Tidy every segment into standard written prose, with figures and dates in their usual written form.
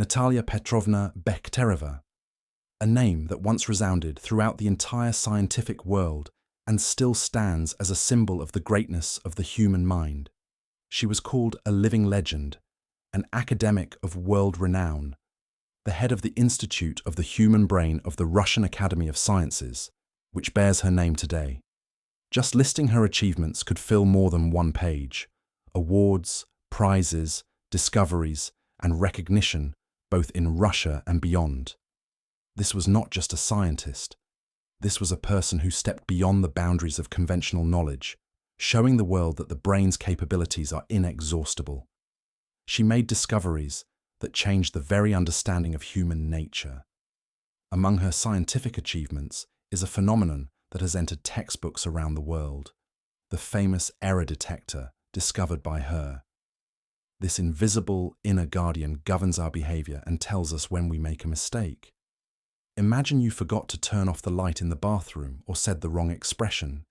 Natalia Petrovna Bekhtereva, a name that once resounded throughout the entire scientific world and still stands as a symbol of the greatness of the human mind. She was called a living legend, an academic of world renown, the head of the Institute of the Human Brain of the Russian Academy of Sciences, which bears her name today. Just listing her achievements could fill more than one page. Awards, prizes, discoveries, and recognition, both in Russia and beyond. This was not just a scientist. This was a person who stepped beyond the boundaries of conventional knowledge, showing the world that the brain's capabilities are inexhaustible. She made discoveries that changed the very understanding of human nature. Among her scientific achievements is a phenomenon that has entered textbooks around the world, the famous error detector discovered by her. This invisible inner guardian governs our behavior and tells us when we make a mistake. Imagine you forgot to turn off the light in the bathroom or said the wrong expression.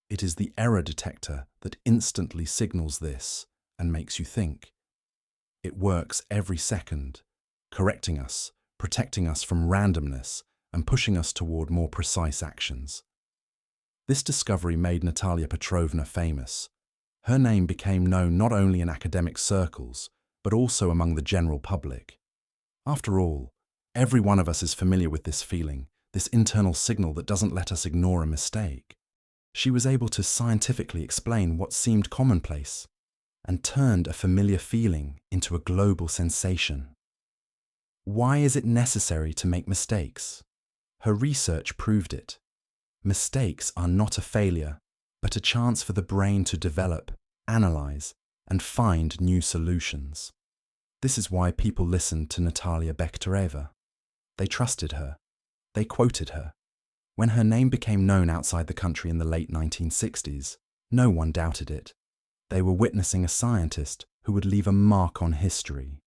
It is the error detector that instantly signals this and makes you think. It works every second, correcting us, protecting us from randomness, and pushing us toward more precise actions. This discovery made Natalia Petrovna famous. Her name became known not only in academic circles, but also among the general public. After all, every one of us is familiar with this feeling, this internal signal that doesn't let us ignore a mistake. She was able to scientifically explain what seemed commonplace and turned a familiar feeling into a global sensation. Why is it necessary to make mistakes? Her research proved it. Mistakes are not a failure, but a chance for the brain to develop, analyze, and find new solutions. This is why people listened to Natalia Bekhtereva. They trusted her. They quoted her. When her name became known outside the country in the late 1960s, no one doubted it. They were witnessing a scientist who would leave a mark on history.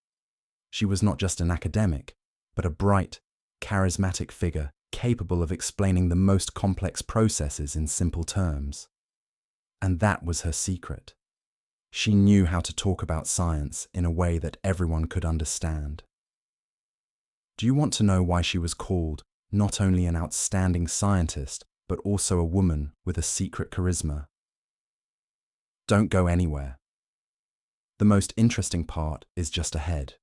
She was not just an academic, but a bright, charismatic figure capable of explaining the most complex processes in simple terms. And that was her secret. She knew how to talk about science in a way that everyone could understand. Do you want to know why she was called not only an outstanding scientist, but also a woman with a secret charisma? Don't go anywhere. The most interesting part is just ahead.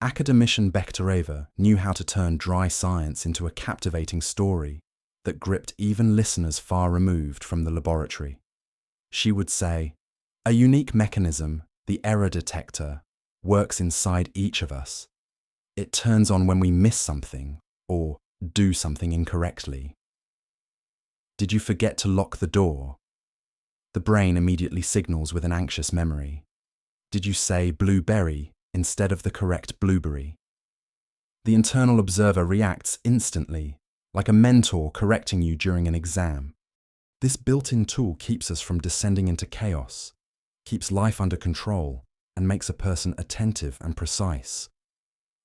Academician Bekhtereva knew how to turn dry science into a captivating story that gripped even listeners far removed from the laboratory. She would say, "A unique mechanism, the error detector, works inside each of us. It turns on when we miss something or do something incorrectly. Did you forget to lock the door? The brain immediately signals with an anxious memory. Did you say blueberry instead of the correct blueberry? The internal observer reacts instantly, like a mentor correcting you during an exam. This built-in tool keeps us from descending into chaos, keeps life under control, and makes a person attentive and precise."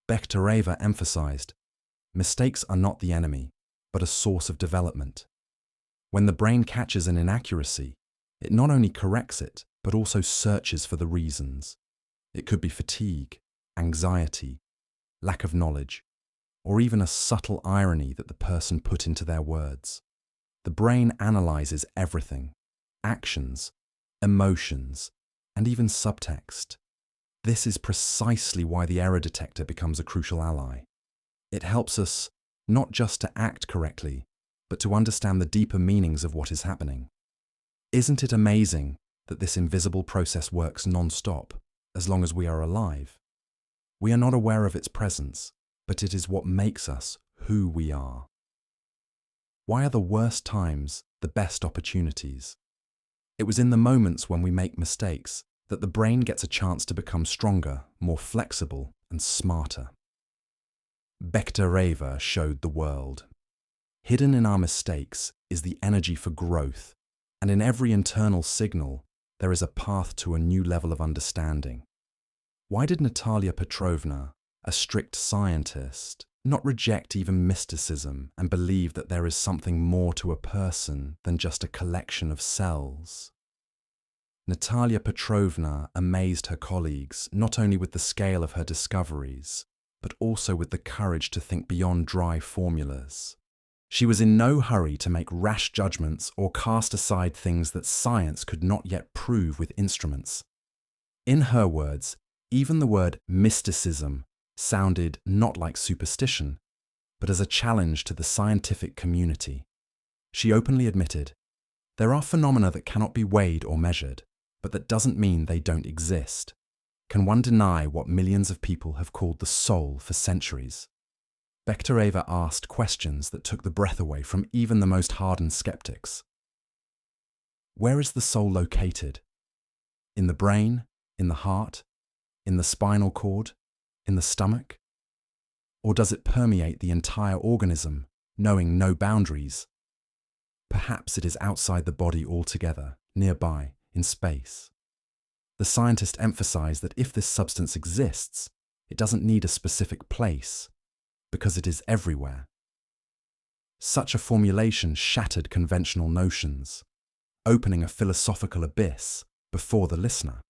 Bekhtereva emphasized, mistakes are not the enemy, but a source of development. When the brain catches an inaccuracy, it not only corrects it, but also searches for the reasons. It could be fatigue, anxiety, lack of knowledge, or even a subtle irony that the person put into their words. The brain analyzes everything: actions, emotions, and even subtext. This is precisely why the error detector becomes a crucial ally. It helps us not just to act correctly, but to understand the deeper meanings of what is happening. Isn't it amazing that this invisible process works non-stop, as long as we are alive? We are not aware of its presence, but it is what makes us who we are. Why are the worst times the best opportunities? It was in the moments when we make mistakes that the brain gets a chance to become stronger, more flexible, and smarter. Bekhtereva showed the world. Hidden in our mistakes is the energy for growth, and in every internal signal, there is a path to a new level of understanding. Why did Natalia Petrovna, a strict scientist, not reject even mysticism and believe that there is something more to a person than just a collection of cells? Natalia Petrovna amazed her colleagues not only with the scale of her discoveries, but also with the courage to think beyond dry formulas. She was in no hurry to make rash judgments or cast aside things that science could not yet prove with instruments. In her words, even the word mysticism sounded not like superstition, but as a challenge to the scientific community. She openly admitted, "There are phenomena that cannot be weighed or measured, but that doesn't mean they don't exist. Can one deny what millions of people have called the soul for centuries?" Bekhtereva asked questions that took the breath away from even the most hardened skeptics. Where is the soul located? In the brain? In the heart? In the spinal cord? In the stomach? Or does it permeate the entire organism, knowing no boundaries? Perhaps it is outside the body altogether, nearby, in space. The scientist emphasized that if this substance exists, it doesn't need a specific place, because it is everywhere. Such a formulation shattered conventional notions, opening a philosophical abyss before the listener.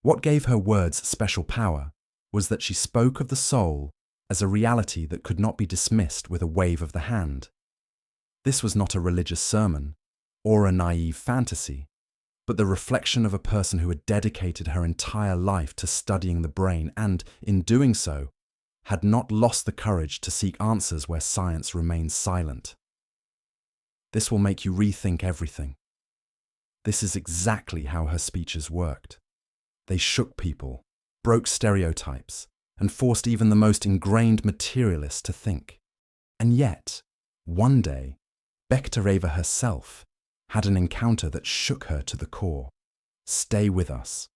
What gave her words special power was that she spoke of the soul as a reality that could not be dismissed with a wave of the hand. This was not a religious sermon or a naive fantasy, but the reflection of a person who had dedicated her entire life to studying the brain and, in doing so, had not lost the courage to seek answers where science remains silent. This will make you rethink everything. This is exactly how her speeches worked. They shook people, broke stereotypes, and forced even the most ingrained materialists to think. And yet, one day, Bekhtereva herself had an encounter that shook her to the core. Stay with us.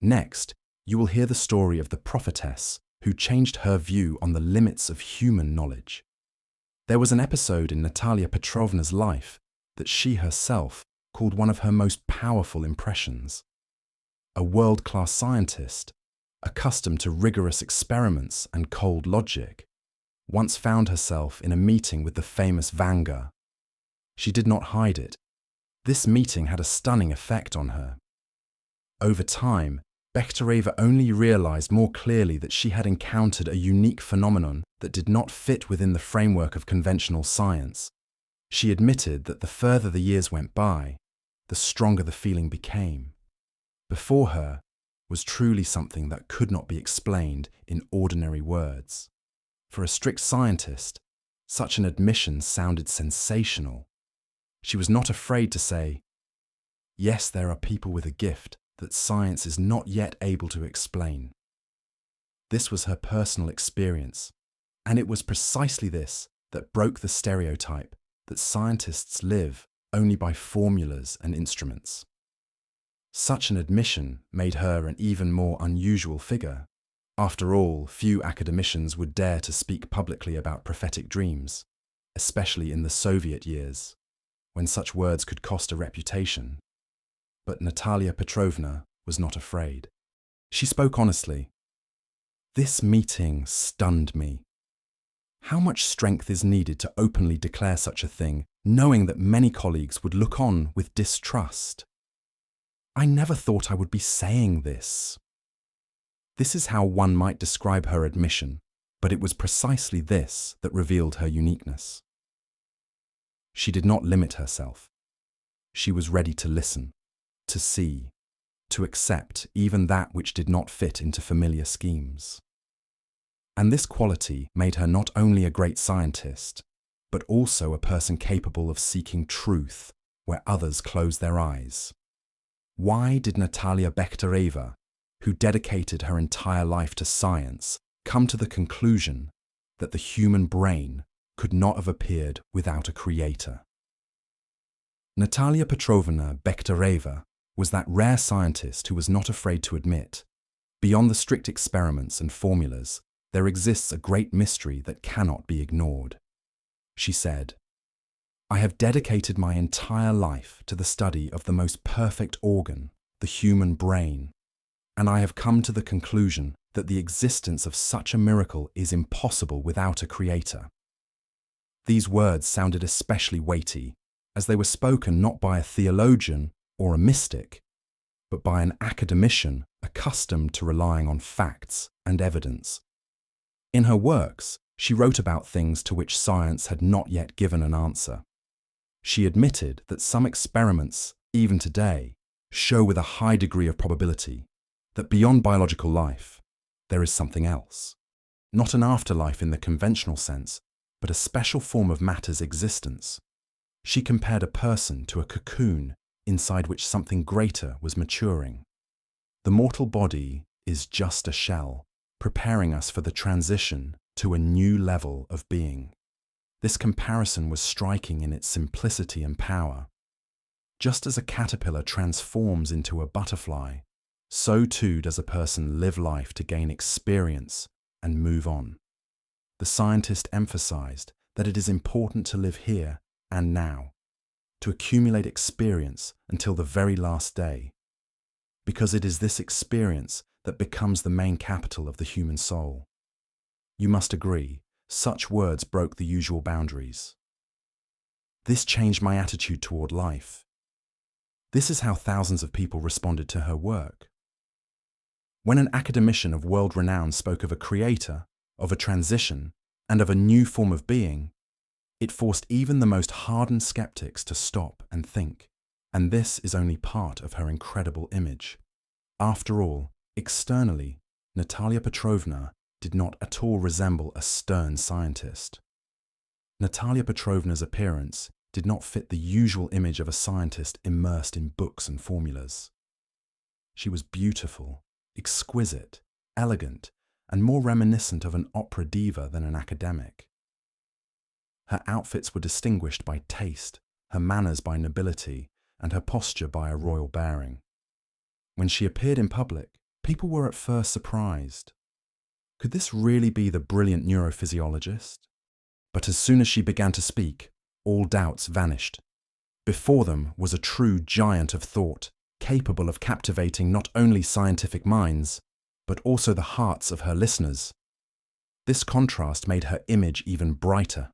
Next, you will hear the story of the prophetess who changed her view on the limits of human knowledge. There was an episode in Natalia Bekhterevna's life that she herself called one of her most powerful impressions. A world-class scientist, accustomed to rigorous experiments and cold logic, once found herself in a meeting with the famous Vanga. She did not hide it. This meeting had a stunning effect on her. Over time, Bekhtereva only realized more clearly that she had encountered a unique phenomenon that did not fit within the framework of conventional science. She admitted that the further the years went by, the stronger the feeling became. Before her was truly something that could not be explained in ordinary words. For a strict scientist, such an admission sounded sensational. She was not afraid to say, "Yes, there are people with a gift that science is not yet able to explain." This was her personal experience, and it was precisely this that broke the stereotype that scientists live only by formulas and instruments. Such an admission made her an even more unusual figure. After all, few academicians would dare to speak publicly about prophetic dreams, especially in the Soviet years, when such words could cost a reputation. But Natalia Bekhtereva was not afraid. She spoke honestly. "This meeting stunned me. How much strength is needed to openly declare such a thing, knowing that many colleagues would look on with distrust? I never thought I would be saying this." This is how one might describe her admission, but it was precisely this that revealed her uniqueness. She did not limit herself. She was ready to listen, to see, to accept even that which did not fit into familiar schemes. And this quality made her not only a great scientist, but also a person capable of seeking truth where others close their eyes. Why did Natalia Bekhtereva, who dedicated her entire life to science, come to the conclusion that the human brain could not have appeared without a creator? Natalia Bekhtereva was that rare scientist who was not afraid to admit, beyond the strict experiments and formulas, there exists a great mystery that cannot be ignored. She said, "I have dedicated my entire life to the study of the most perfect organ, the human brain, and I have come to the conclusion that the existence of such a miracle is impossible without a creator." These words sounded especially weighty, as they were spoken not by a theologian or a mystic, but by an academician accustomed to relying on facts and evidence. In her works, she wrote about things to which science had not yet given an answer. She admitted that some experiments, even today, show with a high degree of probability that beyond biological life, there is something else. Not an afterlife in the conventional sense, but a special form of matter's existence. She compared a person to a cocoon inside which something greater was maturing. The mortal body is just a shell, preparing us for the transition to a new level of being. This comparison was striking in its simplicity and power. Just as a caterpillar transforms into a butterfly, so too does a person live life to gain experience and move on. The scientist emphasized that it is important to live here and now, to accumulate experience until the very last day, because it is this experience that becomes the main capital of the human soul. You must agree, such words broke the usual boundaries. This changed my attitude toward life. This is how thousands of people responded to her work. When an academician of world renown spoke of a creator, of a transition, and of a new form of being, it forced even the most hardened skeptics to stop and think, and this is only part of her incredible image. After all, externally, Natalia Petrovna did not at all resemble a stern scientist. Natalia Petrovna's appearance did not fit the usual image of a scientist immersed in books and formulas. She was beautiful, exquisite, elegant, and more reminiscent of an opera diva than an academic. Her outfits were distinguished by taste, her manners by nobility, and her posture by a royal bearing. When she appeared in public, people were at first surprised. Could this really be the brilliant neurophysiologist? But as soon as she began to speak, all doubts vanished. Before them was a true giant of thought, capable of captivating not only scientific minds, but also the hearts of her listeners. This contrast made her image even brighter.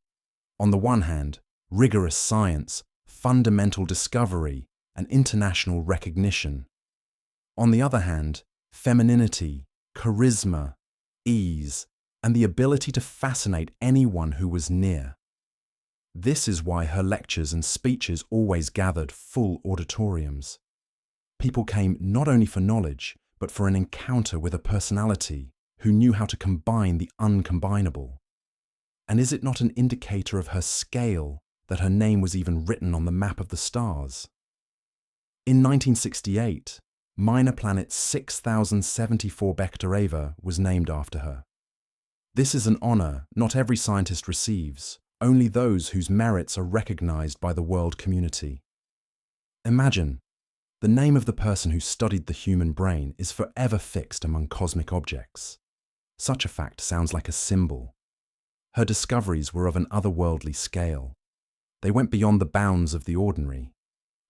On the one hand, rigorous science, fundamental discovery, and international recognition. On the other hand, femininity, charisma, ease, and the ability to fascinate anyone who was near. This is why her lectures and speeches always gathered full auditoriums. People came not only for knowledge, but for an encounter with a personality who knew how to combine the uncombinable. And is it not an indicator of her scale that her name was even written on the map of the stars? In 1968, minor planet 6074 Bekhtereva was named after her. This is an honor not every scientist receives, only those whose merits are recognized by the world community. Imagine, the name of the person who studied the human brain is forever fixed among cosmic objects. Such a fact sounds like a symbol. Her discoveries were of an otherworldly scale. They went beyond the bounds of the ordinary.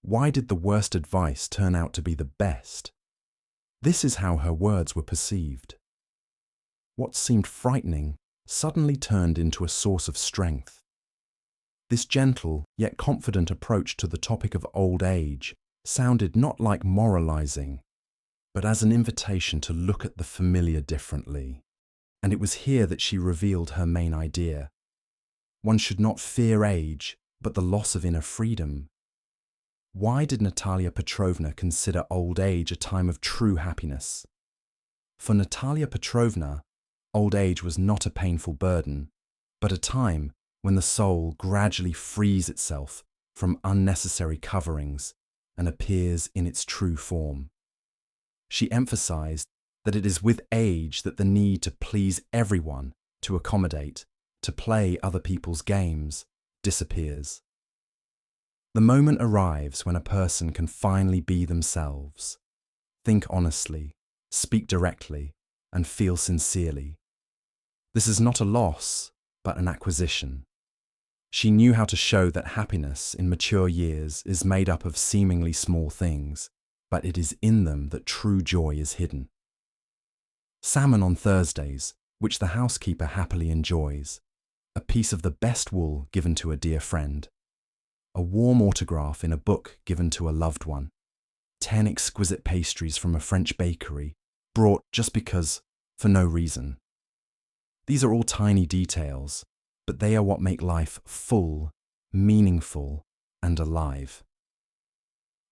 Why did the worst advice turn out to be the best? This is how her words were perceived. What seemed frightening suddenly turned into a source of strength. This gentle yet confident approach to the topic of old age sounded not like moralizing, but as an invitation to look at the familiar differently. And it was here that she revealed her main idea. One should not fear age, but the loss of inner freedom. Why did Natalia Petrovna consider old age a time of true happiness? For Natalia Petrovna, old age was not a painful burden, but a time when the soul gradually frees itself from unnecessary coverings and appears in its true form. She emphasized that it is with age that the need to please everyone, to accommodate, to play other people's games, disappears. The moment arrives when a person can finally be themselves, think honestly, speak directly, and feel sincerely. This is not a loss, but an acquisition. She knew how to show that happiness in mature years is made up of seemingly small things, but it is in them that true joy is hidden. Salmon on Thursdays, which the housekeeper happily enjoys, a piece of the best wool given to a dear friend, a warm autograph in a book given to a loved one, 10 exquisite pastries from a French bakery, brought just because, for no reason. These are all tiny details, but they are what make life full, meaningful, and alive.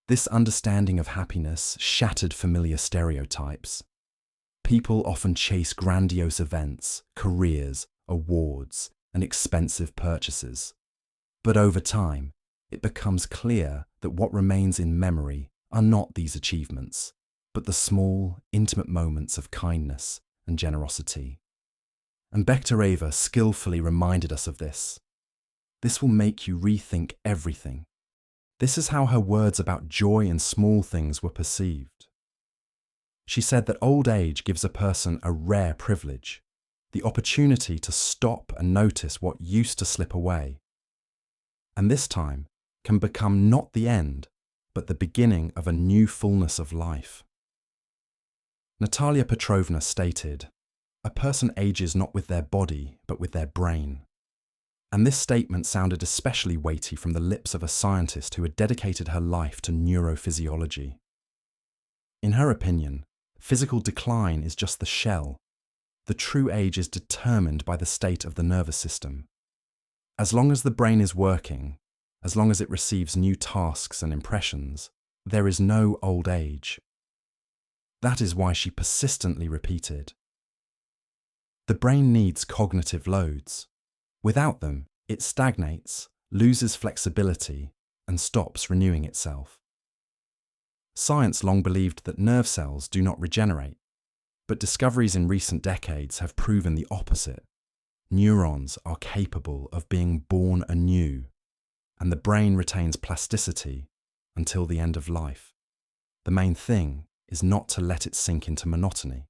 This understanding of happiness shattered familiar stereotypes. People often chase grandiose events, careers, awards, and expensive purchases. But over time, it becomes clear that what remains in memory are not these achievements, but the small, intimate moments of kindness and generosity. And Bekhtereva skillfully reminded us of this. This will make you rethink everything. This is how her words about joy in small things were perceived. She said that old age gives a person a rare privilege, the opportunity to stop and notice what used to slip away. And this time can become not the end, but the beginning of a new fullness of life. Natalia Petrovna stated, "A person ages not with their body, but with their brain." And this statement sounded especially weighty from the lips of a scientist who had dedicated her life to neurophysiology. In her opinion, physical decline is just the shell. The true age is determined by the state of the nervous system. As long as the brain is working, as long as it receives new tasks and impressions, there is no old age. That is why she persistently repeated, "The brain needs cognitive loads. Without them, it stagnates, loses flexibility, and stops renewing itself." Science long believed that nerve cells do not regenerate, but discoveries in recent decades have proven the opposite. Neurons are capable of being born anew, and the brain retains plasticity until the end of life. The main thing is not to let it sink into monotony.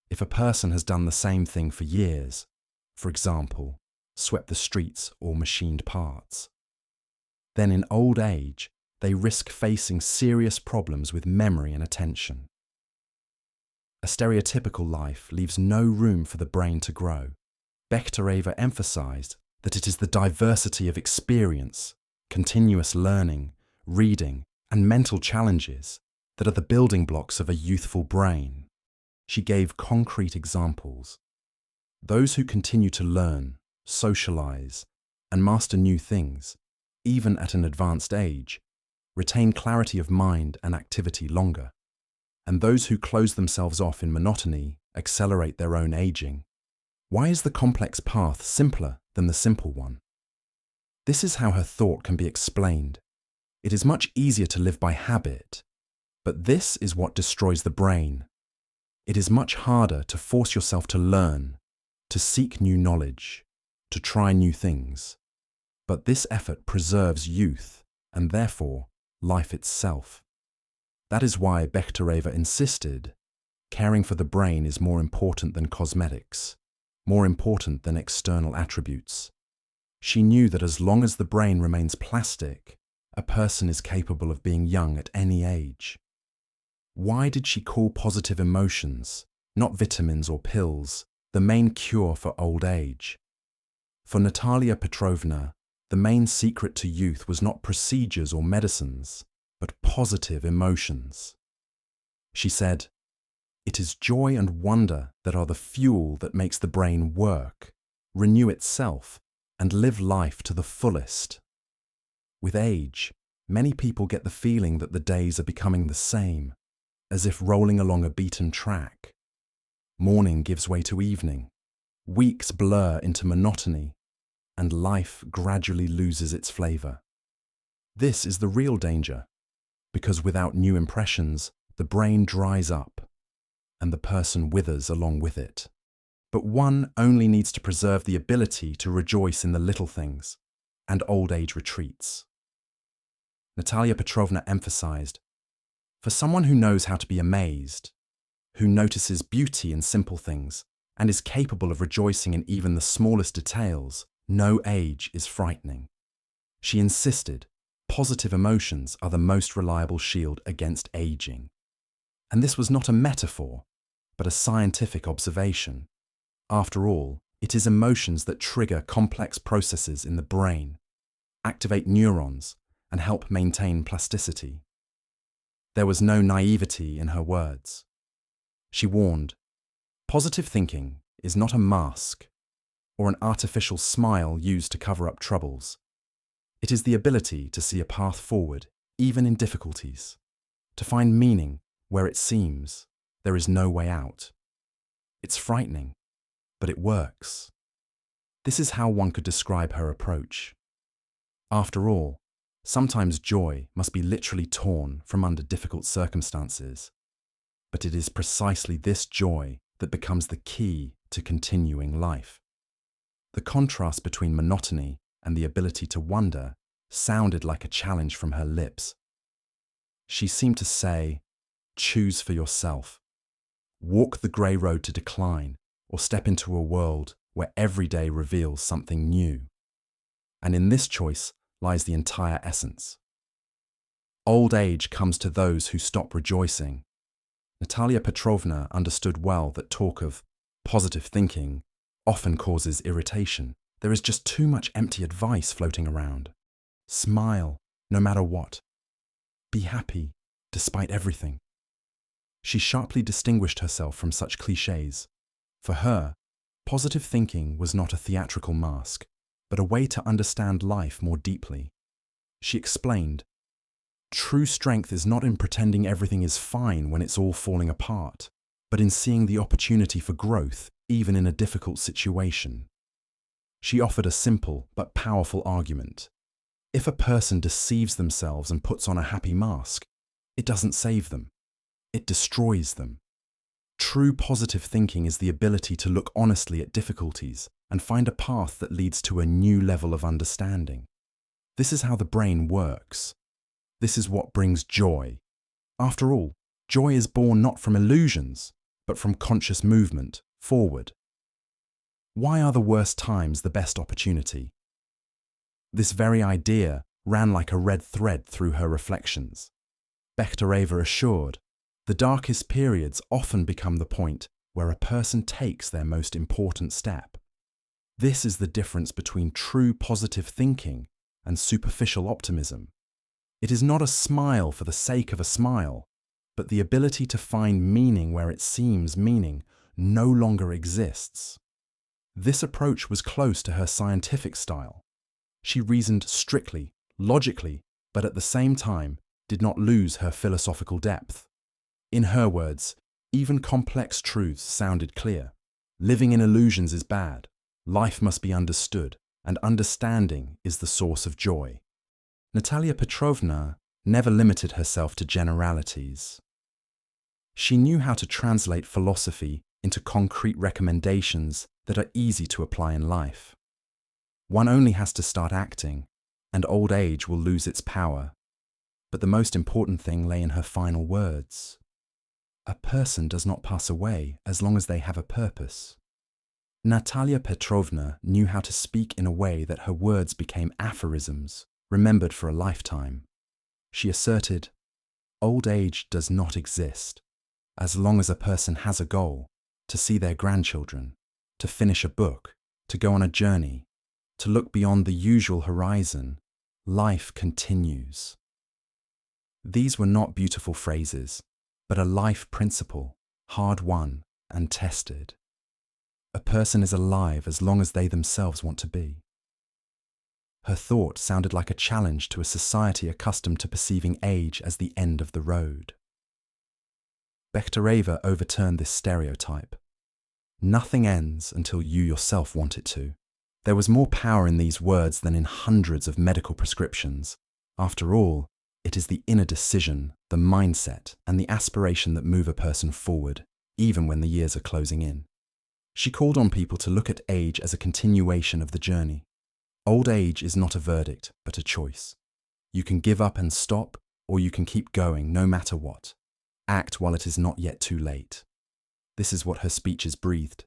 If a person has done the same thing for years, for example, swept the streets or machined parts, then in old age, they risk facing serious problems with memory and attention. A stereotypical life leaves no room for the brain to grow. Bekhtereva emphasized that it is the diversity of experience, continuous learning, reading, and mental challenges that are the building blocks of a youthful brain. She gave concrete examples. Those who continue to learn, socialize, and master new things, even at an advanced age, retain clarity of mind and activity longer. And those who close themselves off in monotony accelerate their own aging. Why is the complex path simpler than the simple one? This is how her thought can be explained. It is much easier to live by habit, but this is what destroys the brain. It is much harder to force yourself to learn, to seek new knowledge, to try new things. But this effort preserves youth and therefore life itself. That is why Bekhtereva insisted, caring for the brain is more important than cosmetics, more important than external attributes. She knew that as long as the brain remains plastic, a person is capable of being young at any age. Why did she call positive emotions, not vitamins or pills, the main cure for old age? For Natalia Petrovna, the main secret to youth was not procedures or medicines, but positive emotions. She said, "It is joy and wonder that are the fuel that makes the brain work, renew itself, and live life to the fullest." With age, many people get the feeling that the days are becoming the same, as if rolling along a beaten track. Morning gives way to evening, weeks blur into monotony, and life gradually loses its flavor. This is the real danger, because without new impressions, the brain dries up, and the person withers along with it. But one only needs to preserve the ability to rejoice in the little things, and old age retreats. Natalia Petrovna emphasized, for someone who knows how to be amazed, who notices beauty in simple things, and is capable of rejoicing in even the smallest details, no age is frightening. She insisted, positive emotions are the most reliable shield against aging. And this was not a metaphor, but a scientific observation. After all, it is emotions that trigger complex processes in the brain, activate neurons, and help maintain plasticity. There was no naivety in her words. She warned, "Positive thinking is not a mask or an artificial smile used to cover up troubles. It is the ability to see a path forward, even in difficulties, to find meaning where it seems there is no way out. It's frightening, but it works." This is how one could describe her approach. After all, sometimes joy must be literally torn from under difficult circumstances, but it is precisely this joy that becomes the key to continuing life. The contrast between monotony and the ability to wonder sounded like a challenge from her lips. She seemed to say, "Choose for yourself. Walk the grey road to decline, or step into a world where every day reveals something new." And in this choice lies the entire essence. Old age comes to those who stop rejoicing. Natalia Petrovna understood well that talk of positive thinking often causes irritation. There is just too much empty advice floating around. Smile, no matter what. Be happy, despite everything. She sharply distinguished herself from such clichés. For her, positive thinking was not a theatrical mask, but a way to understand life more deeply. She explained, "True strength is not in pretending everything is fine when it's all falling apart, but in seeing the opportunity for growth even in a difficult situation." She offered a simple but powerful argument. If a person deceives themselves and puts on a happy mask, it doesn't save them. It destroys them. True positive thinking is the ability to look honestly at difficulties and find a path that leads to a new level of understanding. This is how the brain works. This is what brings joy. After all, joy is born not from illusions, but from conscious movement forward. Why are the worst times the best opportunity? This very idea ran like a red thread through her reflections. Bekhtereva assured, the darkest periods often become the point where a person takes their most important step. This is the difference between true positive thinking and superficial optimism. It is not a smile for the sake of a smile, but the ability to find meaning where it seems meaning no longer exists. This approach was close to her scientific style. She reasoned strictly, logically, but at the same time did not lose her philosophical depth. In her words, even complex truths sounded clear. Living in illusions is bad. Life must be understood, and understanding is the source of joy. Natalia Petrovna never limited herself to generalities. She knew how to translate philosophy into concrete recommendations that are easy to apply in life. One only has to start acting, and old age will lose its power. But the most important thing lay in her final words. A person does not pass away as long as they have a purpose. Natalia Petrovna knew how to speak in a way that her words became aphorisms, remembered for a lifetime. She asserted, "Old age does not exist. As long as a person has a goal, to see their grandchildren, to finish a book, to go on a journey, to look beyond the usual horizon, life continues." These were not beautiful phrases, but a life principle, hard-won and tested. A person is alive as long as they themselves want to be. Her thought sounded like a challenge to a society accustomed to perceiving age as the end of the road. Bekhtereva overturned this stereotype. Nothing ends until you yourself want it to. There was more power in these words than in hundreds of medical prescriptions. After all, it is the inner decision, the mindset, and the aspiration that move a person forward, even when the years are closing in. She called on people to look at age as a continuation of the journey. Old age is not a verdict, but a choice. You can give up and stop, or you can keep going no matter what. Act while it is not yet too late. This is what her speeches breathed.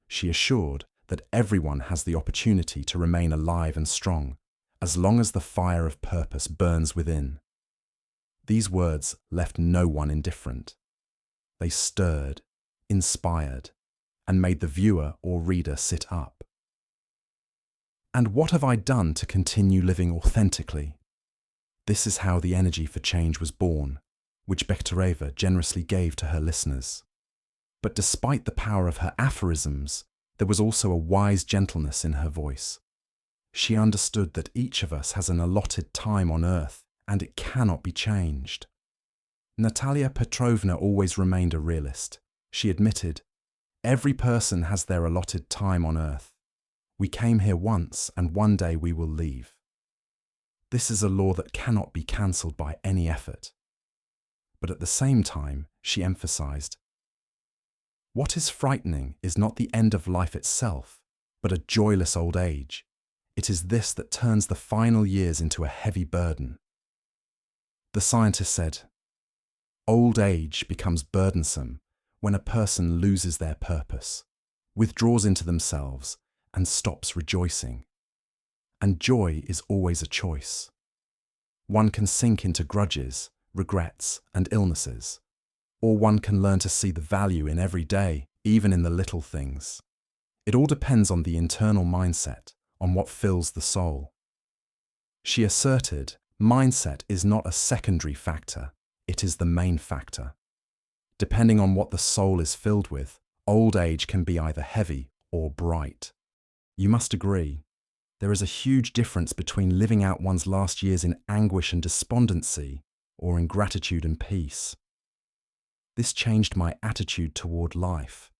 She assured that everyone has the opportunity to remain alive and strong, as long as the fire of purpose burns within. These words left no one indifferent. They stirred, inspired, and made the viewer or reader sit up. And what have I done to continue living authentically? This is how the energy for change was born, which Bekhtereva generously gave to her listeners. But despite the power of her aphorisms, there was also a wise gentleness in her voice. She understood that each of us has an allotted time on earth, and it cannot be changed. Natalia Petrovna always remained a realist. She admitted, "Every person has their allotted time on earth. We came here once, and one day we will leave. This is a law that cannot be cancelled by any effort." But at the same time, she emphasized, "What is frightening is not the end of life itself, but a joyless old age. It is this that turns the final years into a heavy burden." The scientist said, "Old age becomes burdensome when a person loses their purpose, withdraws into themselves, and stops rejoicing. And joy is always a choice. One can sink into grudges, regrets, and illnesses, or one can learn to see the value in every day, even in the little things. It all depends on the internal mindset, on what fills the soul." She asserted, mindset is not a secondary factor, it is the main factor. Depending on what the soul is filled with, old age can be either heavy or bright. You must agree, there is a huge difference between living out one's last years in anguish and despondency or in gratitude and peace. This changed my attitude toward life.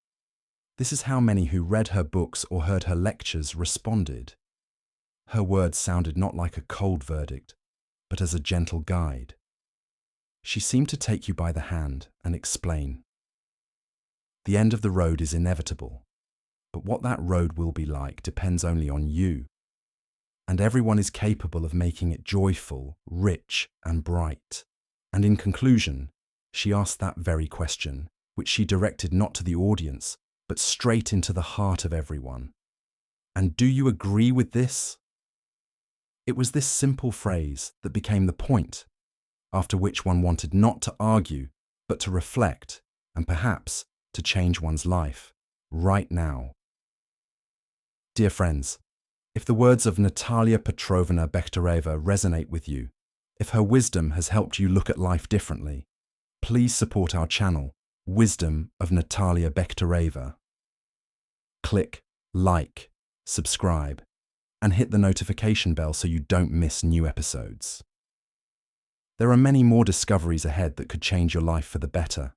This is how many who read her books or heard her lectures responded. Her words sounded not like a cold verdict, but as a gentle guide. She seemed to take you by the hand and explain, "The end of the road is inevitable, but what that road will be like depends only on you. And everyone is capable of making it joyful, rich, and bright." And in conclusion, she asked that very question, which she directed not to the audience, but straight into the heart of everyone. "And do you agree with this?" It was this simple phrase that became the point, after which one wanted not to argue, but to reflect, and perhaps to change one's life, right now. Dear friends, if the words of Natalia Petrovna Bekhtereva resonate with you, if her wisdom has helped you look at life differently, please support our channel, Wisdom of Natalia Bekhtereva. Click like, subscribe, and hit the notification bell so you don't miss new episodes. There are many more discoveries ahead that could change your life for the better.